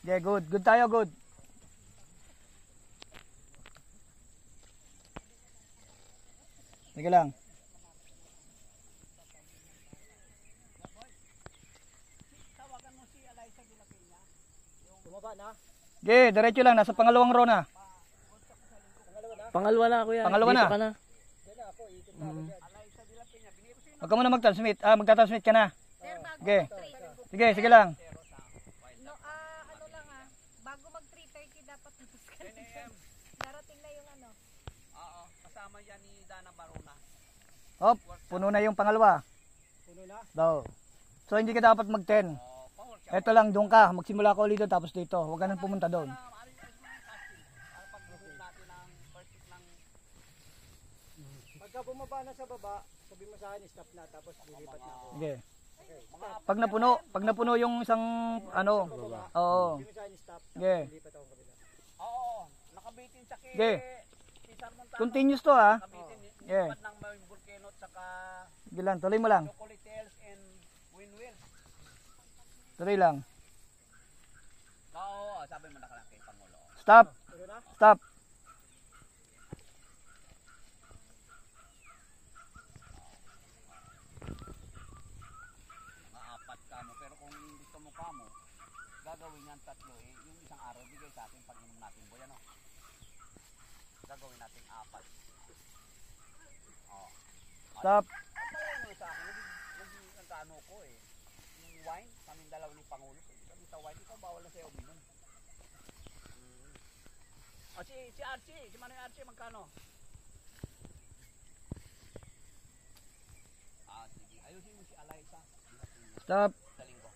Okay, good. Good tayo, good. Sige lang. Tawagan mo si Eliza de la Peña. Tumaba na? Okay, diretso lang. Nasa pangalawang row na. Pangalawa na kuya. Pangalawa Dito na. ka na. Eliza de la Peña. Huwag ka muna mag-transmit. Magta-transmit ka na. Okay. Sige, sige lang. No, ano lang bago mag 3:30 dapat tapos ka na dyan. Darating na yung ano. Oo, kasama yan ni Dana Barona. Hop, puno na yung pangalawa. Puno na? Daw. So hindi ka dapat mag-10. Ito lang, doon ka. Magsimula ka ulit doon tapos dito. Huwag ka nang pumunta doon. Pagka bumaba na sa baba, sabi mo sa akin, stop na, tapos lilipat na ako. Okay. Pag napuno yung isang ano. Oo. Sabi mo sa akin, stop, Okay. lilipat ako kabila. Oo, nakabitin sa Okay. Cesar Montano. Continuous to ha. Nakabitin, Yeah. nilipat ng may volcano at saka Sige lang, tuloy mo lang. chocolate tails and windwheel. Tuloy lang. Oo, sabi mo na ka lang kay Pangulo. Stop. Stop. Mga apat ka mo, pero kung gusto mo ka mo, gagawin yan tatlo eh. Yung isang araw, bigay sa atin pag inom natin boy, ano? Gagawin natin apat. Oo. Stop. Pagkalain mo sa akin, naging ano ko eh. Yung wine, kaming dalaw ni Pangulo. Kami sa wine, ikaw bawal na sa'yo uminom. O si Archie, si Manoy Archie, magkano? Sige. Ayusin mo si Eliza. Stop. Sa linggo.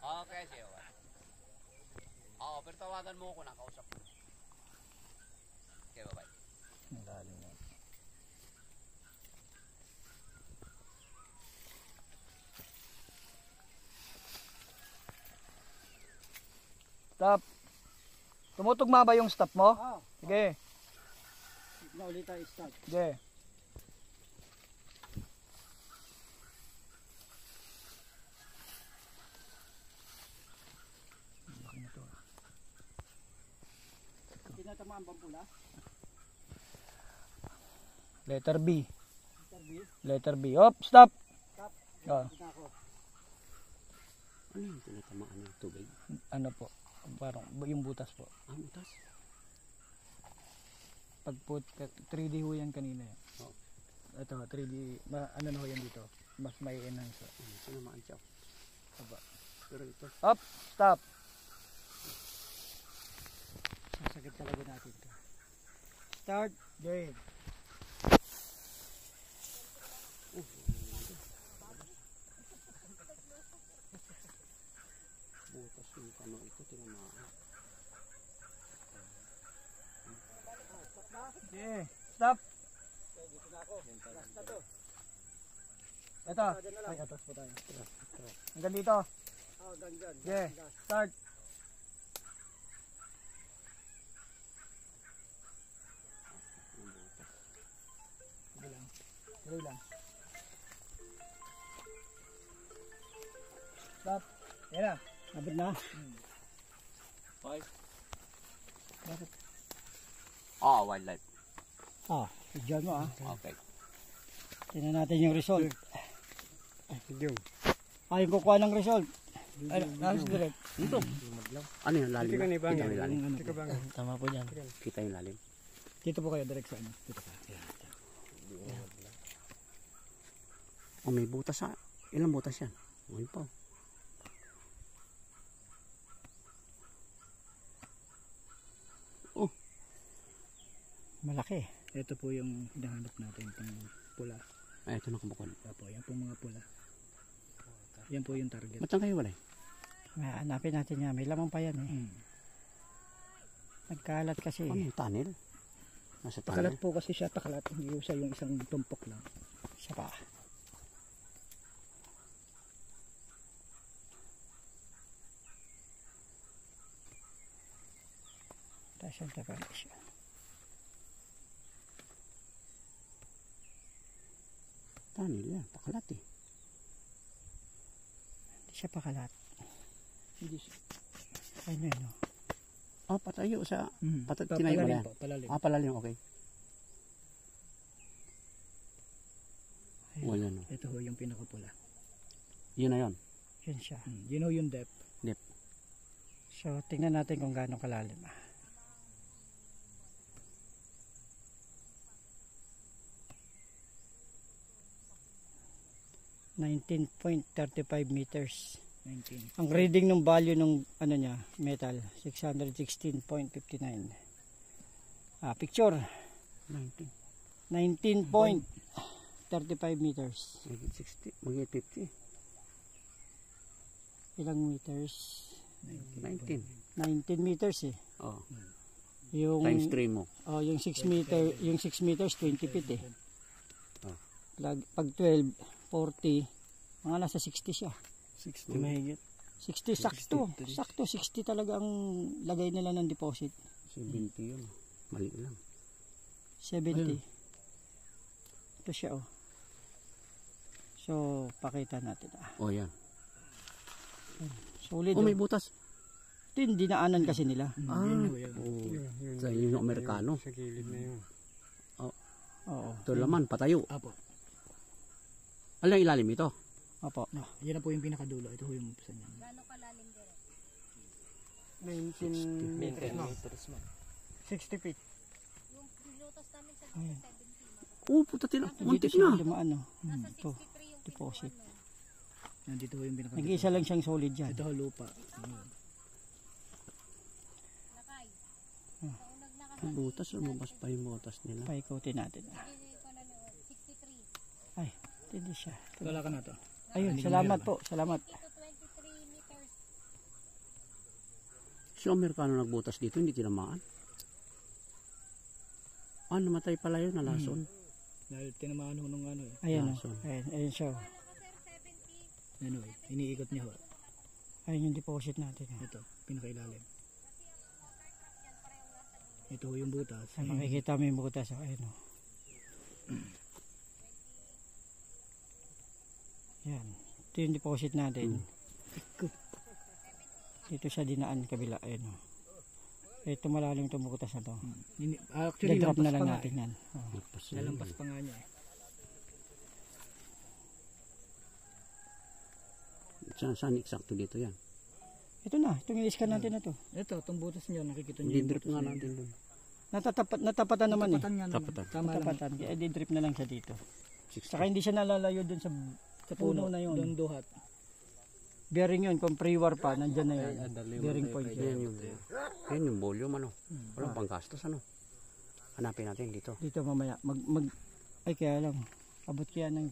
Okay, sige. Oo, pero tawagan mo ako, nakausap mo. Okay, bye-bye. Stop. Tumutugma ba yung stop mo? Oo. Sige. Na ulit tayo start. Sige. Tinatamaan bang pula? Letter B. Interview? Letter B. Hop, stop. Stop. Oh, Ito ako. Ano yung tinatamaan ng tubig? ano po? Parang yung butas po. Ang utas. Pag po 3D ho yan kanina. Oo. Ito 3D, ano na ho yan dito? Mas may enhance. Sinamaan siya. Aba. Pero ito. Hop, stop. Sasagad talaga natin ito. Start. Game. Butas yung ano ito. Tinamaan. Okay, stop. Dito na ako. Last na to. Ito. Ay, atas po tayo. Hanggang dito. Oh, ganyan. Okay, start. Sige lang. Tuloy lang. Stop. Yan na. Abot na. Five. Bakit? Oh, wildlife. Diyan mo Okay. Tingnan natin yung result. Yung. Yung kukuha ng result. Ay, nasa direct. Ito. Ano yung lalim? Kita yung lalim. Tama po dyan. Kita yung lalim. Dito po kayo, direct sa ano. Dito ka. Oh, may butas sa. Ilang butas yan? Ngayon pa. Malaki. Ito po yung hinahanap natin, itong pula. Ay, ito na kumukul. Apo, yan po mga pula. Yan po yung target. Ba't lang kayo walay? Hanapin natin yan. May lamang pa yan eh. Nagkalat kasi. Ano yung tunnel? Nasa Takalat tunnel. po kasi siya, takalat. Hindi siya yung isang tumpok lang. Isa pa. Tapos yung takalat siya. Tunnel yan. Pakalat eh. Hindi siya pakalat. Hindi siya. Ayun yun. Oh, patayo sa... Mm. Tinay mo na yan. Palalim. Ah, palalim, okay. Ayun. O, yan. Oh. Ito ho yung pinakapula. Yun na yun. Yan siya. Yun ho yung depth. Depth. So, tingnan natin kung gaano kalalim. 19.35 meters. 19. Ang reading ng value ng ano niya, metal, 616.59. Picture, 19. 19.35 meters. Magigit 60. Magigit 50. Ilang meters? 19. 19 meters eh. Oh. Yung Times 3 mo. oh, yung 6 meter, yung 6 meters 20 feet eh. Oh. Pag 12, 40, mga nasa 60 siya. 60 mahigit. 60 sakto. Sakto 60 talaga ang lagay nila ng deposit. 70 yun. Mali lang. 70. Ayun. Ito siya oh. So, pakita natin Oh, yan. Solid. Oh, may Oh. butas. Ito yung dinaanan kasi nila. Ah, oh. Sa yung Amerikano. Sa gilid na yun. Oo. Ito laman, patayo. Apo. Alam yung ilalim ito? Opo. Yan na po yung pinakadulo. Ito po yung umpisa niyan. Gano'ng kalalim dire? 19 meters. No. 60 feet. Yung nilutos namin sa Ayan. 70. Oh, puta tila. Dito Muntik sila na. dumaan no. Nasa Ito. 63 yung Deposit. pinaka-ano. Nandito po yung pinakadulo. Nag-iisa lang siyang solid dyan. Ito ho lupa. Lakay. Ah. So, nagnaka Ang butas, lumabas pa yung butas nila. Paikutin natin. ko na noon. 63. Ay, hindi siya. Wala ka na to. Ayun, Hindi ko salamat meron po. Salamat. 50 to 23 meters. Si Amerikano nagbutas dito, hindi tinamaan. Ah, namatay pala yun, nalason. Dahil tinamaan ho nung ano eh. Ayan Ah, o. so. Ayun siya. Oh. Ano ko sir, 70? Ano eh. Iniikot niya ho. Ayun yung deposit natin. Oh. Ito. Pinakailalim. Ito ho yung butas. Ay, makikita mo yung butas. Oh. Ayun o. Yan. Ito yung deposit natin. Dito siya dinaan kabila. Ayun o. Ito malalim itong butas na to. Actually, I-drop lampas na lang pa nga natin eh. yan. Oh. Lalampas pa nga niya eh. Saan eksakto dito yan? Ito na. Itong in-scan natin na to. Ito, itong butas niyo, nakikita niyo Hindi drip butas nga niya. natin doon. Natapatan naman eh. Tapatan nga naman. Tapatan. Tama lang. Natapatan. Kaya di-drip na lang siya dito. 60. Saka hindi siya nalalayo dun sa puno na yun. Doon duhat. Bearing yun. Kung pre-war pa, nandyan na yun. Bearing point Yan yun. yung volume ano. Walang panggastos ano. Hanapin natin dito. Dito mamaya. Ay kaya lang. Abot kaya ng